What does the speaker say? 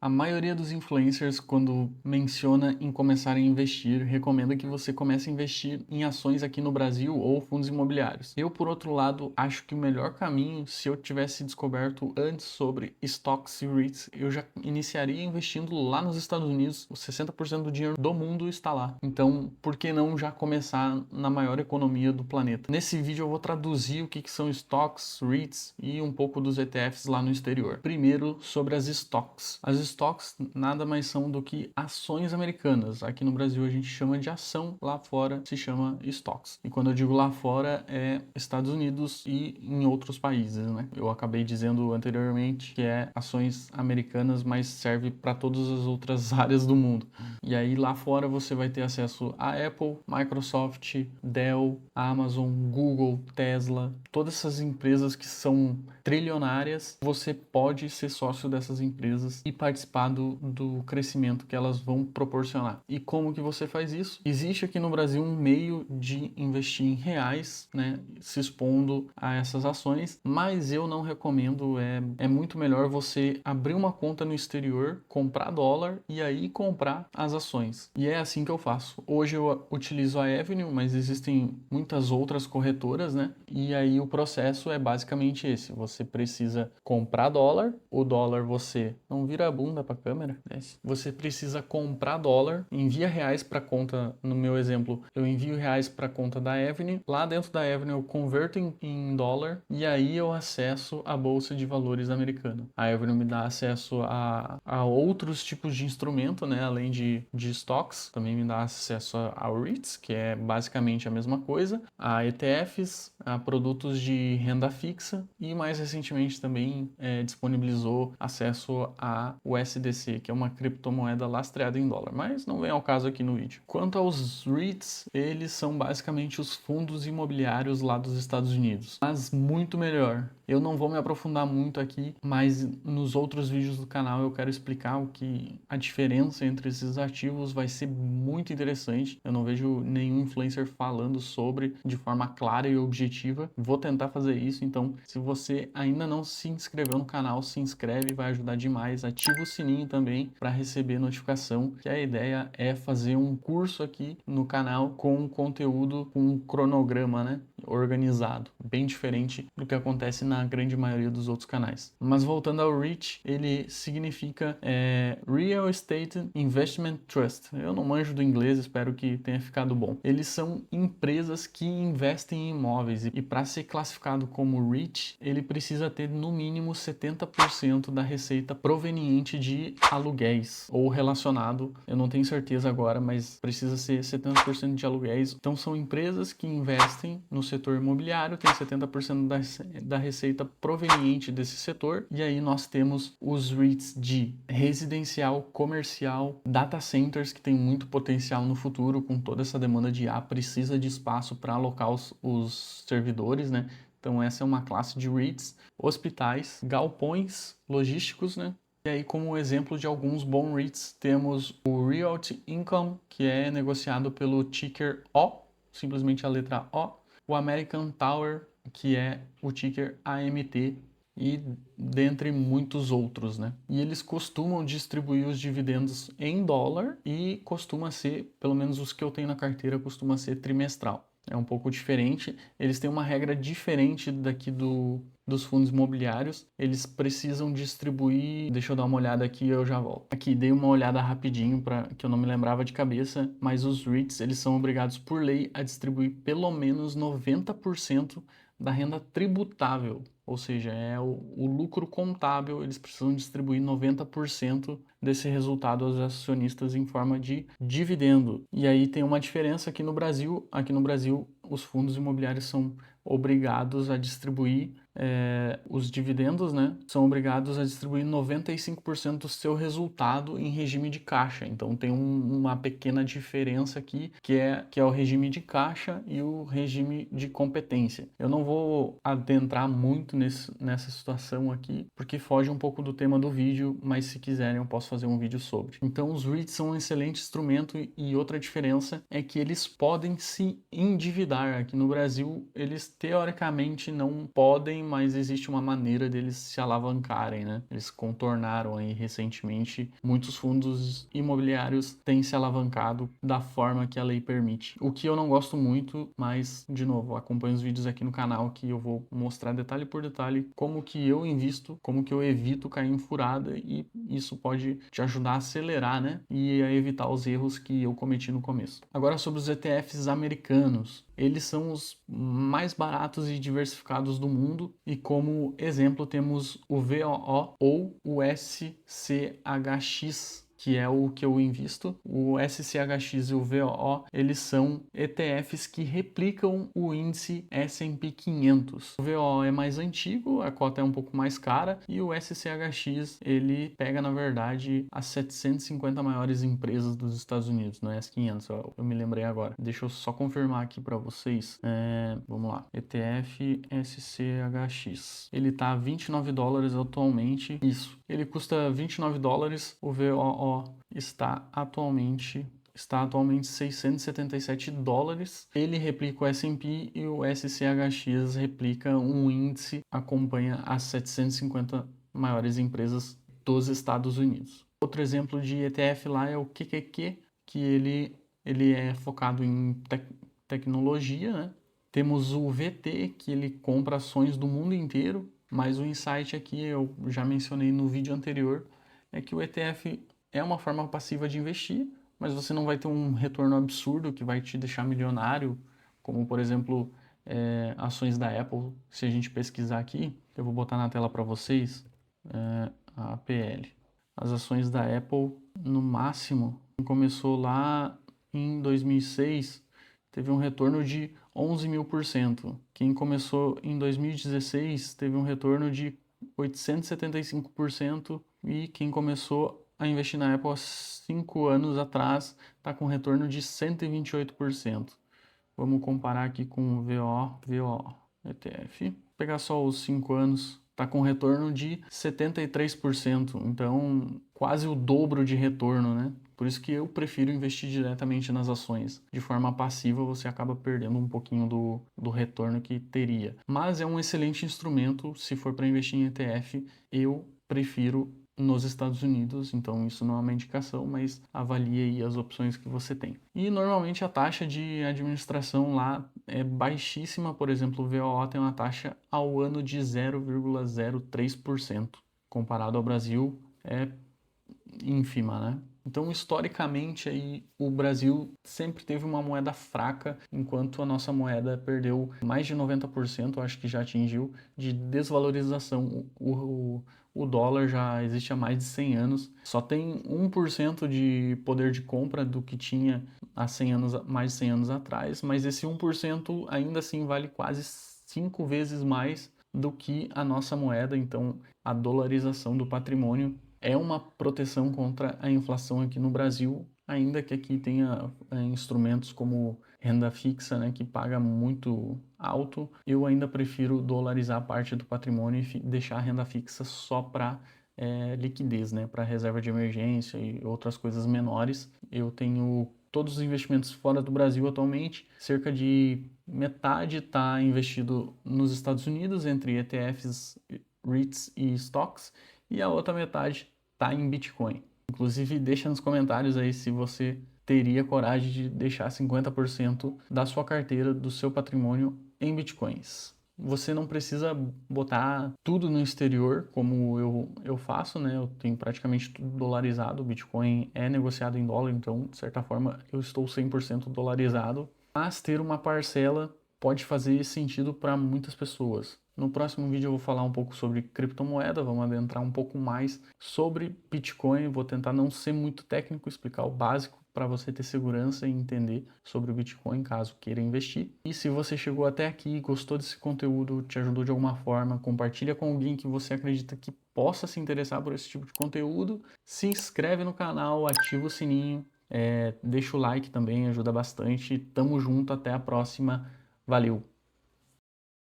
A maioria dos influencers, quando menciona em começar a investir, recomenda que você comece a investir em ações aqui no Brasil ou fundos imobiliários. Eu, por outro lado, acho que o melhor caminho, se eu tivesse descoberto antes sobre stocks e REITs, eu já iniciaria investindo lá nos Estados Unidos. Os 60% do dinheiro do mundo está lá. Então, por que não já começar na maior economia do planeta? Nesse vídeo eu vou traduzir o que são stocks, REITs e um pouco dos ETFs lá no exterior. Primeiro, sobre as stocks. As stocks nada mais são do que ações americanas. Aqui no Brasil a gente chama de ação, lá fora se chama stocks. E quando eu digo lá fora é Estados Unidos e em outros países, né? Eu acabei dizendo anteriormente que é ações americanas, mas serve para todas as outras áreas do mundo. E aí lá fora você vai ter acesso a Apple, Microsoft, Dell, Amazon, Google, Tesla, todas essas empresas que são trilionárias. Você pode ser sócio dessas empresas e participar do crescimento que elas vão proporcionar. E como que você faz isso? Existe aqui no Brasil um meio de investir em reais, né, se expondo a essas ações, mas eu não recomendo, é muito melhor você abrir uma conta no exterior, comprar dólar e aí comprar as ações. E é assim que eu faço. Hoje eu utilizo a Avenue, mas existem muitas outras corretoras, né? E aí o processo é basicamente esse. Você precisa comprar dólar, o dólar você não vira a bunda para a câmera, desce. Você precisa comprar dólar, envia reais para conta, no meu exemplo, eu envio reais para a conta da Avenue. Lá dentro da Avenue eu converto em dólar e aí eu acesso a bolsa de valores americana. A Avenue me dá acesso a outros tipos de instrumento, né, além de stocks, também me dá acesso a REITs, que é basicamente a mesma coisa, a ETFs, a produtos de renda fixa e mais recentemente também disponibilizou acesso a USDC, que é uma criptomoeda lastreada em dólar, mas não vem ao caso aqui no vídeo. Quanto aos REITs, eles são basicamente os fundos imobiliários lá dos Estados Unidos, mas muito melhor. Eu não vou me aprofundar muito aqui, mas nos outros vídeos do canal eu quero explicar o que a diferença entre esses ativos vai ser muito interessante. Eu não vejo nenhum influencer falando sobre de forma clara e objetiva. Vou tentar fazer isso, então se você ainda não se inscreveu no canal, se inscreve, vai ajudar demais. Ativa o sininho também para receber notificação, que a ideia é fazer um curso aqui no canal com conteúdo, com um cronograma, né, organizado, bem diferente do que acontece na grande maioria dos outros canais. Mas voltando ao REIT, ele significa Real Estate Investment Trust. Eu não manjo do inglês, espero que tenha ficado bom. Eles são empresas que investem em imóveis e para ser classificado como REIT, ele precisa ter no mínimo 70% da receita proveniente de aluguéis ou relacionado, eu não tenho certeza agora, mas precisa ser 70% de aluguéis. Então são empresas que investem no setor imobiliário, tem 70% da receita proveniente desse setor, e aí nós temos os REITs de residencial, comercial, data centers, que tem muito potencial no futuro, com toda essa demanda de IA, precisa de espaço para alocar os servidores, né? Então essa é uma classe de REITs, hospitais, galpões logísticos, né? E aí, como exemplo de alguns bons REITs, temos o Realty Income, que é negociado pelo ticker O, simplesmente a letra O, o American Tower, que é o ticker AMT, e dentre muitos outros, né? E eles costumam distribuir os dividendos em dólar e costuma ser, pelo menos os que eu tenho na carteira, costuma ser trimestral. É um pouco diferente, eles têm uma regra diferente daqui dos fundos imobiliários, eles precisam distribuir, deixa eu dar uma olhada aqui e eu já volto. Aqui, dei uma olhada rapidinho, para que eu não me lembrava de cabeça, mas os REITs, eles são obrigados por lei a distribuir pelo menos 90% da renda tributável, ou seja, é o lucro contábil, eles precisam distribuir 90% desse resultado aos acionistas em forma de dividendo. E aí tem uma diferença aqui no Brasil. Aqui no Brasil, os fundos imobiliários são obrigados a distribuir os dividendos, né? São obrigados a distribuir 95% do seu resultado em regime de caixa. Então tem uma pequena diferença aqui, que é o regime de caixa e o regime de competência. Eu não vou adentrar muito nessa situação aqui, porque foge um pouco do tema do vídeo, mas se quiserem eu posso fazer um vídeo sobre. Então os REITs são um excelente instrumento e outra diferença é que eles podem se endividar. Aqui no Brasil, eles teoricamente não podem Bitcoin, mas existe uma maneira deles se alavancarem, né? Eles contornaram aí recentemente. Muitos fundos imobiliários têm se alavancado da forma que a lei permite. O que eu não gosto muito, mas, de novo, acompanhe os vídeos aqui no canal que eu vou mostrar detalhe por detalhe como que eu invisto, como que eu evito cair em furada, e isso pode te ajudar a acelerar, né? E a evitar os erros que eu cometi no começo. Agora sobre os ETFs americanos. Eles são os mais baratos e diversificados do mundo, e como exemplo temos o VOO ou o SCHX, que é o que eu invisto. O SCHX e o VOO, eles são ETFs que replicam o índice S&P 500. O VOO é mais antigo, a cota é um pouco mais cara, e o SCHX, ele pega, na verdade, as 750 maiores empresas dos Estados Unidos, não é as 500, eu me lembrei agora. Deixa eu só confirmar aqui para vocês. Vamos lá. ETF SCHX. Ele tá a $29 atualmente. Isso. Ele custa $29. O VOO está atualmente $677. Ele replica o S&P e o SCHX replica um índice, acompanha as 750 maiores empresas dos Estados Unidos. Outro exemplo de ETF lá é o QQQ, que ele é focado em tecnologia, né? Temos o VT, que ele compra ações do mundo inteiro, mas o insight aqui, eu já mencionei no vídeo anterior, é que o ETF é uma forma passiva de investir, mas você não vai ter um retorno absurdo que vai te deixar milionário, como por exemplo, ações da Apple. Se a gente pesquisar aqui, eu vou botar na tela para vocês, a APL. As ações da Apple, no máximo, começou lá em 2006, teve um retorno de 11.000%. Quem começou em 2016 teve um retorno de 875%, e quem começou a investir na Apple há 5 anos atrás está com retorno de 128%. Vamos comparar aqui com o VO ETF. Vou pegar só os 5 anos, está com retorno de 73%, então quase o dobro de retorno, né? Por isso que eu prefiro investir diretamente nas ações. De forma passiva, você acaba perdendo um pouquinho do retorno que teria. Mas é um excelente instrumento. Se for para investir em ETF, eu prefiro nos Estados Unidos, então isso não é uma indicação, mas avalie aí as opções que você tem. E normalmente a taxa de administração lá é baixíssima. Por exemplo, o VOO tem uma taxa ao ano de 0,03%. Comparado ao Brasil, é ínfima, né? Então, historicamente, aí, o Brasil sempre teve uma moeda fraca, enquanto a nossa moeda perdeu mais de 90%, acho que já atingiu, de desvalorização. O dólar já existe há mais de 100 anos, só tem 1% de poder de compra do que tinha há 100 anos, mais de 100 anos atrás, mas esse 1% ainda assim vale quase 5 vezes mais do que a nossa moeda. Então, a dolarização do patrimônio é uma proteção contra a inflação aqui no Brasil, ainda que aqui tenha instrumentos como renda fixa, né, que paga muito alto. Eu ainda prefiro dolarizar parte do patrimônio e deixar a renda fixa só para liquidez, né, para reserva de emergência e outras coisas menores. Eu tenho todos os investimentos fora do Brasil atualmente, cerca de metade está investido nos Estados Unidos, entre ETFs, REITs e stocks, e a outra metade está em Bitcoin. Inclusive, deixa nos comentários aí se você teria coragem de deixar 50% da sua carteira, do seu patrimônio, em Bitcoins. Você não precisa botar tudo no exterior, como eu faço, né? Eu tenho praticamente tudo dolarizado. O Bitcoin é negociado em dólar, então, de certa forma, eu estou 100% dolarizado. Mas ter uma parcela pode fazer sentido para muitas pessoas. No próximo vídeo eu vou falar um pouco sobre criptomoeda, vamos adentrar um pouco mais sobre Bitcoin. Vou tentar não ser muito técnico, explicar o básico para você ter segurança e entender sobre o Bitcoin caso queira investir. E se você chegou até aqui e gostou desse conteúdo, te ajudou de alguma forma, compartilha com alguém que você acredita que possa se interessar por esse tipo de conteúdo. Se inscreve no canal, ativa o sininho, deixa o like também, ajuda bastante. Tamo junto, até a próxima. Valeu!